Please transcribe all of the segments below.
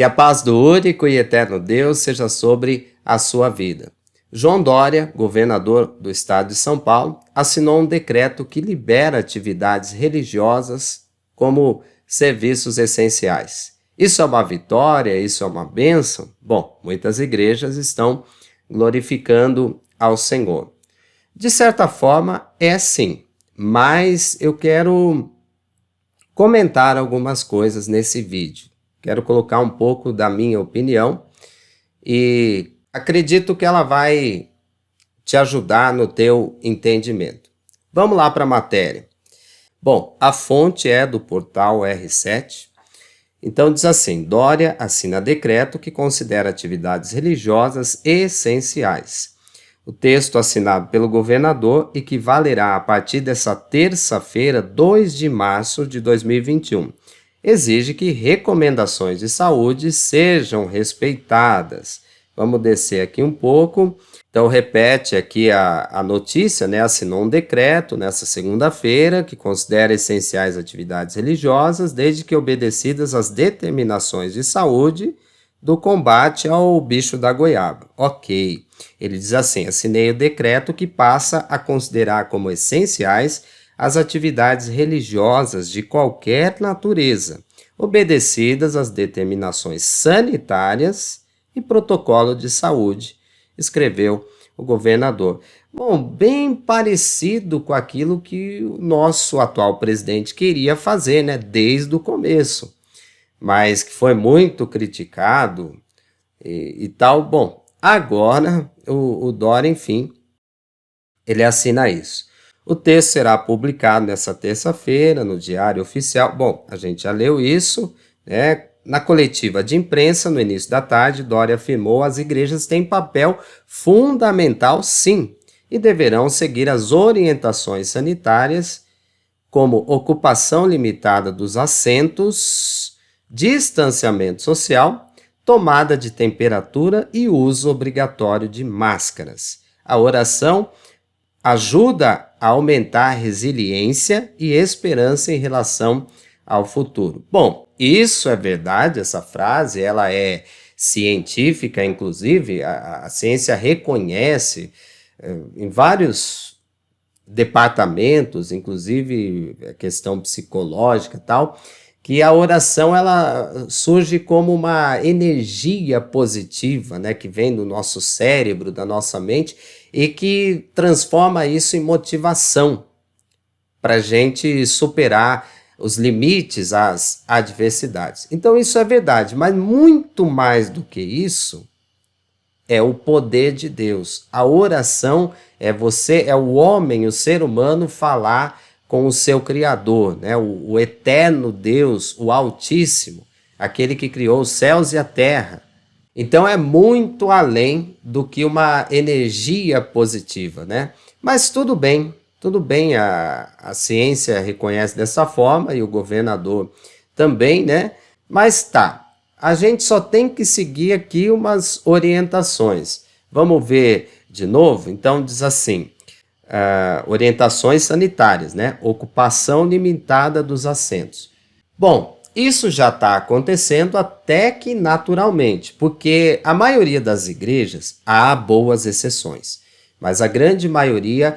Que a paz do único e eterno Deus seja sobre a sua vida. João Dória, governador do estado de São Paulo, assinou um decreto que libera atividades religiosas como serviços essenciais. Isso é uma vitória? Isso é uma bênção? Bom, muitas igrejas estão glorificando ao Senhor. De certa forma, é sim, mas eu quero comentar algumas coisas nesse vídeo. Quero colocar um pouco da minha opinião e acredito que ela vai te ajudar no teu entendimento. Vamos lá para a matéria. Bom, a fonte é do portal R7. Então diz assim: Dória assina decreto que considera atividades religiosas essenciais. O texto assinado pelo governador e que valerá a partir dessa terça-feira, 2 de março de 2021. Exige que recomendações de saúde sejam respeitadas. Vamos descer aqui um pouco. Então, repete aqui a notícia, né? Assinou um decreto nessa segunda-feira que considera essenciais atividades religiosas, desde que obedecidas às determinações de saúde do combate ao bicho da goiaba. Ok. Ele diz assim: assinei o decreto que passa a considerar como essenciais as atividades religiosas de qualquer natureza, obedecidas às determinações sanitárias e protocolo de saúde, escreveu o governador. Bom, bem parecido com aquilo que o nosso atual presidente queria fazer, né, desde o começo, mas que foi muito criticado e tal. Bom, agora o Dória, enfim, ele assina isso. O texto será publicado nessa terça-feira no Diário Oficial. Bom, a gente já leu isso, né? Na coletiva de imprensa, no início da tarde, Dória afirmou que as igrejas têm papel fundamental, sim, e deverão seguir as orientações sanitárias, como ocupação limitada dos assentos, distanciamento social, tomada de temperatura e uso obrigatório de máscaras. A oração ajuda a aumentar a resiliência e esperança em relação ao futuro. Bom, isso é verdade, essa frase, ela é científica, inclusive, a ciência reconhece em vários departamentos, inclusive a questão psicológica e tal, que a oração ela surge como uma energia positiva, né, que vem do nosso cérebro, da nossa mente, e que transforma isso em motivação para a gente superar os limites, as adversidades. Então isso é verdade, mas muito mais do que isso é o poder de Deus. A oração é o homem, o ser humano falar com o seu Criador, né? O eterno Deus, o Altíssimo, aquele que criou os céus e a terra. Então é muito além do que uma energia positiva, né? Mas tudo bem, a ciência reconhece dessa forma e o governador também, né? Mas tá, a gente só tem que seguir aqui umas orientações. Vamos ver de novo? Então diz assim, orientações sanitárias, né? Ocupação limitada dos assentos. Bom, isso já está acontecendo até que naturalmente, porque a maioria das igrejas, há boas exceções, mas a grande maioria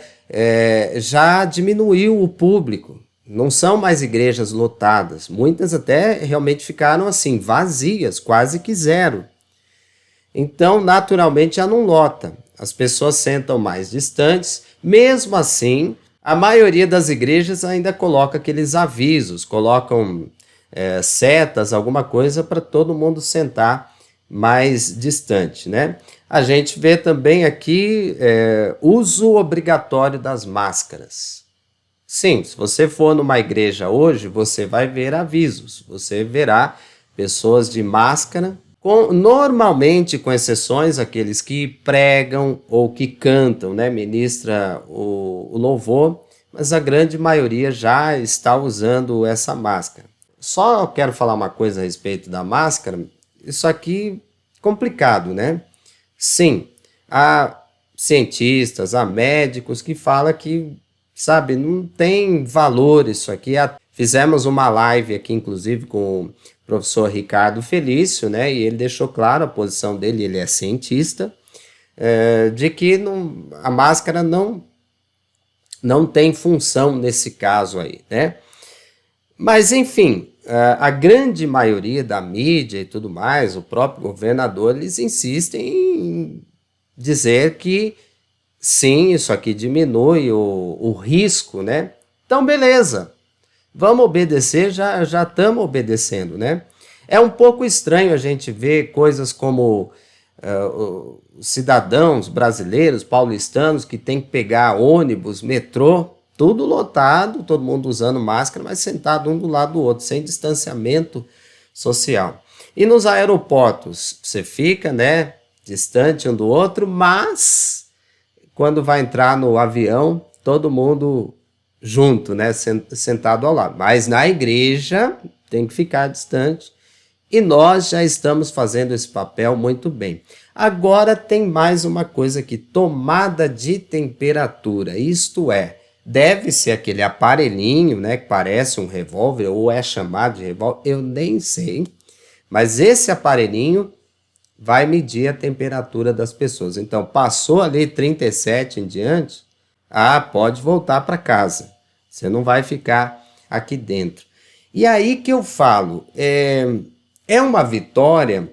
já diminuiu o público, não são mais igrejas lotadas, muitas até realmente ficaram assim, vazias, quase que zero. Então, naturalmente, já não lota, as pessoas sentam mais distantes, mesmo assim, a maioria das igrejas ainda coloca aqueles avisos, colocam setas, alguma coisa para todo mundo sentar mais distante, né? A gente vê também aqui uso obrigatório das máscaras. Sim, se você for numa igreja hoje, você vai ver avisos, você verá pessoas de máscara, normalmente com exceções aqueles que pregam ou que cantam, né? Ministra o louvor, mas a grande maioria já está usando essa máscara. Só quero falar uma coisa a respeito da máscara, isso aqui é complicado, né? Sim, há cientistas, há médicos que falam que, sabe, não tem valor isso aqui. Fizemos uma live aqui, inclusive, com professor Ricardo Felício, né, e ele deixou claro a posição dele, ele é cientista, de que a máscara não tem função nesse caso aí, né? Mas, enfim, a grande maioria da mídia e tudo mais, o próprio governador, eles insistem em dizer que sim, isso aqui diminui o risco, né? Então, beleza, vamos obedecer, já estamos obedecendo, né? É um pouco estranho a gente ver coisas como cidadãos brasileiros, paulistanos, que tem que pegar ônibus, metrô, tudo lotado, todo mundo usando máscara, mas sentado um do lado do outro, sem distanciamento social. E nos aeroportos, você fica, né, distante um do outro, mas quando vai entrar no avião, todo mundo junto, né, sentado ao lado. Mas na igreja tem que ficar distante. E nós já estamos fazendo esse papel muito bem. Agora tem mais uma coisa aqui, tomada de temperatura. Isto é, deve ser aquele aparelhinho, né, que parece um revólver ou é chamado de revólver, eu nem sei. Mas esse aparelhinho vai medir a temperatura das pessoas. Então, passou ali 37 em diante, pode voltar para casa. Você não vai ficar aqui dentro. E aí que eu falo, é uma vitória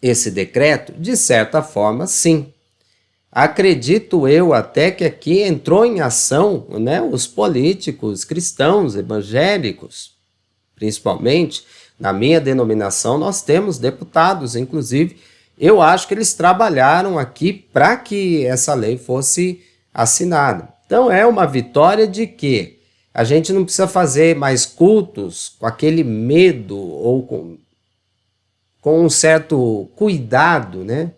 esse decreto? De certa forma, sim. Acredito eu até que aqui entrou em ação, né, os políticos cristãos, evangélicos, principalmente. Na minha denominação, nós temos deputados, inclusive, eu acho que eles trabalharam aqui para que essa lei fosse assinada. Então, é uma vitória de que a gente não precisa fazer mais cultos com aquele medo ou com um certo cuidado, né?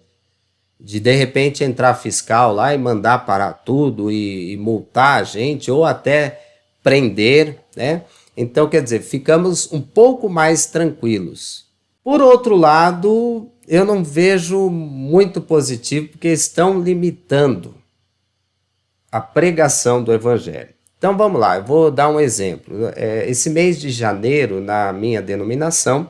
De repente entrar fiscal lá e mandar parar tudo e multar a gente ou até prender, né? Então, quer dizer, ficamos um pouco mais tranquilos. Por outro lado, eu não vejo muito positivo porque estão limitando a pregação do evangelho. Então, vamos lá, eu vou dar um exemplo. Esse mês de janeiro, na minha denominação,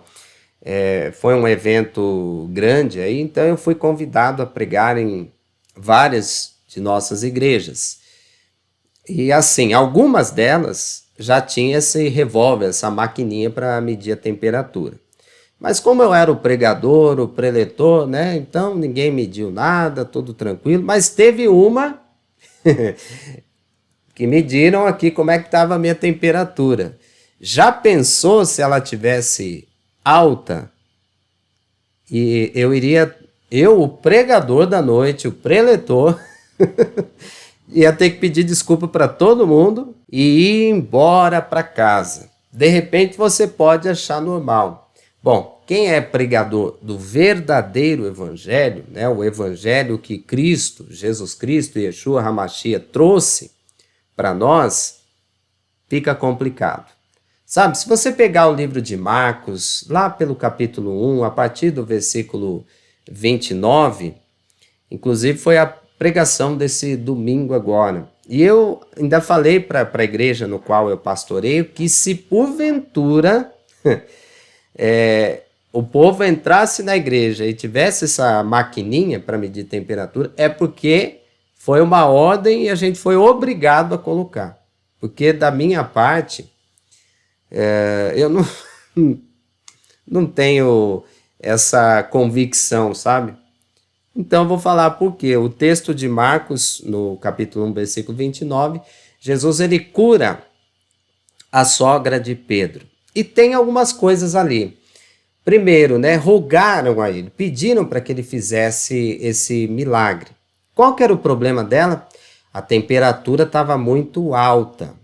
foi um evento grande aí, então eu fui convidado a pregar em várias de nossas igrejas. E assim, algumas delas já tinha esse revólver, essa maquininha para medir a temperatura. Mas como eu era o pregador, o preletor, né? Então ninguém mediu nada, tudo tranquilo. Mas teve uma que mediram aqui como é que estava a minha temperatura. Já pensou se ela tivesse alta? E eu, o pregador da noite, o preletor, ia ter que pedir desculpa para todo mundo e ir embora para casa. De repente você pode achar normal. Bom, quem é pregador do verdadeiro evangelho, né, o evangelho que Cristo, Jesus Cristo e Yeshua HaMashiach trouxe para nós, fica complicado. Sabe, se você pegar o livro de Marcos, lá pelo capítulo 1, a partir do versículo 29, inclusive foi a pregação desse domingo agora. E eu ainda falei para a igreja no qual eu pastoreio que se porventura o povo entrasse na igreja e tivesse essa maquininha para medir temperatura, é porque foi uma ordem e a gente foi obrigado a colocar. Porque da minha parte, eu não tenho essa convicção, sabe? Então, eu vou falar por quê. O texto de Marcos, no capítulo 1, versículo 29, Jesus ele cura a sogra de Pedro. E tem algumas coisas ali. Primeiro, né, rogaram a ele, pediram para que ele fizesse esse milagre. Qual que era o problema dela? A temperatura estava muito alta.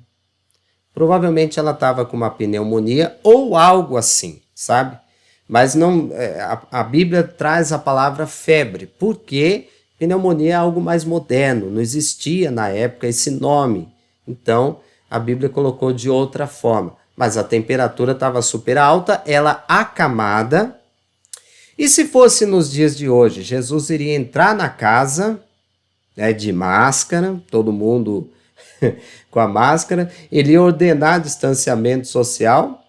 Provavelmente ela estava com uma pneumonia ou algo assim, sabe? Mas não, a Bíblia traz a palavra febre, porque pneumonia é algo mais moderno, não existia na época esse nome. Então, a Bíblia colocou de outra forma. Mas a temperatura estava super alta, ela acamada. E se fosse nos dias de hoje, Jesus iria entrar na casa, né, de máscara, todo mundo com a máscara, ele ia ordenar distanciamento social.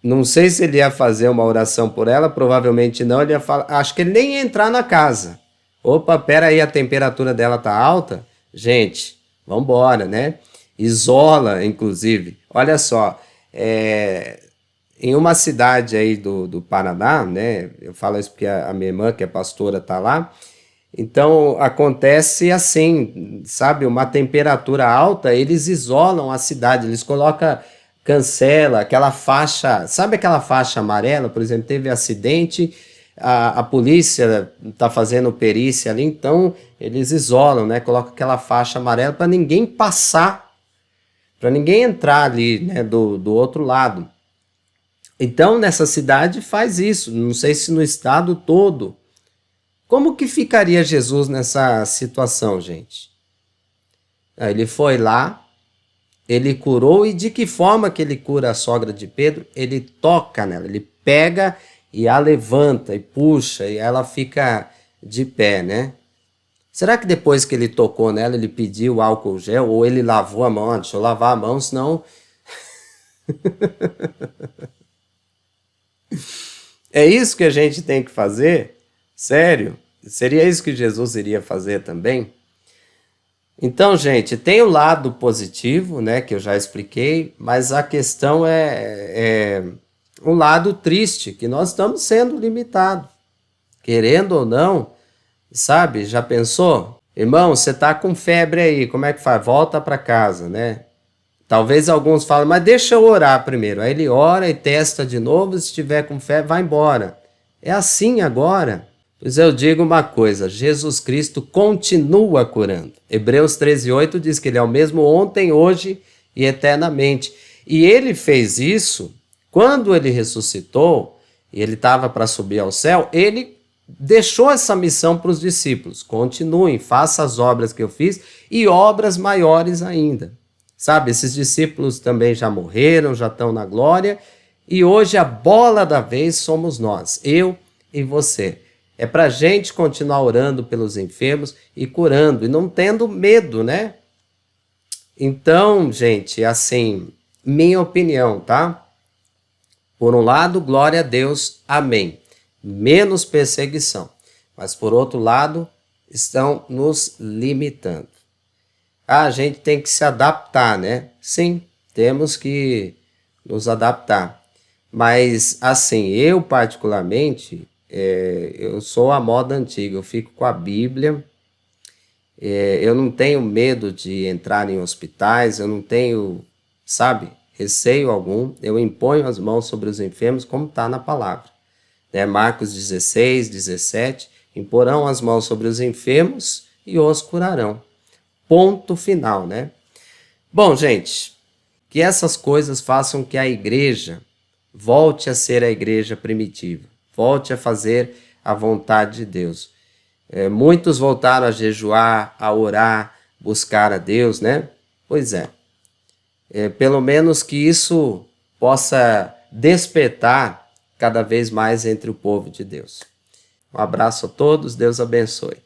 Não sei se ele ia fazer uma oração por ela, provavelmente não. Ele ia falar, acho que ele nem ia entrar na casa. Opa, pera aí, a temperatura dela tá alta? Gente, vambora, né? Isola, inclusive. Olha só, em uma cidade aí do Paraná, né? Eu falo isso porque a minha irmã, que é pastora, tá lá. Então acontece assim, sabe? Uma temperatura alta, eles isolam a cidade, eles colocam, cancela aquela faixa, sabe aquela faixa amarela, por exemplo, teve acidente, a polícia está fazendo perícia ali, então eles isolam, né? Colocam aquela faixa amarela para ninguém passar, para ninguém entrar ali, né? Do outro lado. Então nessa cidade faz isso, não sei se no estado todo. Como que ficaria Jesus nessa situação, gente? Ele foi lá, ele curou, e de que forma que ele cura a sogra de Pedro? Ele toca nela, ele pega e a levanta e puxa, e ela fica de pé, né? Será que depois que ele tocou nela, ele pediu álcool gel, ou ele lavou a mão? Deixa eu lavar a mão, senão... É isso que a gente tem que fazer? Sério? Seria isso que Jesus iria fazer também? Então, gente, tem o lado positivo, né, que eu já expliquei, mas a questão é o lado triste, que nós estamos sendo limitados. Querendo ou não, sabe? Já pensou? Irmão, você tá com febre aí, como é que faz? Volta para casa, né? Talvez alguns falem, mas deixa eu orar primeiro. Aí ele ora e testa de novo, se tiver com febre, vai embora. É assim agora. Pois eu digo uma coisa, Jesus Cristo continua curando. Hebreus 13:8 diz que ele é o mesmo ontem, hoje e eternamente. E ele fez isso quando ele ressuscitou, e ele estava para subir ao céu, ele deixou essa missão para os discípulos. Continuem, façam as obras que eu fiz e obras maiores ainda. Sabe, esses discípulos também já morreram, já estão na glória, e hoje a bola da vez somos nós, eu e você. É para a gente continuar orando pelos enfermos e curando, e não tendo medo, né? Então, gente, assim, minha opinião, tá? Por um lado, glória a Deus, amém. Menos perseguição. Mas por outro lado, estão nos limitando. A gente tem que se adaptar, né? Sim, temos que nos adaptar. Mas, assim, eu particularmente, eu sou a moda antiga, eu fico com a Bíblia, eu não tenho medo de entrar em hospitais, eu não tenho, sabe, receio algum, eu imponho as mãos sobre os enfermos como está na palavra. Né? Marcos 16:17, imporão as mãos sobre os enfermos e os curarão. Ponto final, né? Bom, gente, que essas coisas façam que a igreja volte a ser a igreja primitiva, volte a fazer a vontade de Deus. Muitos voltaram a jejuar, a orar, buscar a Deus, né? Pois é. Pelo menos que isso possa despertar cada vez mais entre o povo de Deus. Um abraço a todos, Deus abençoe.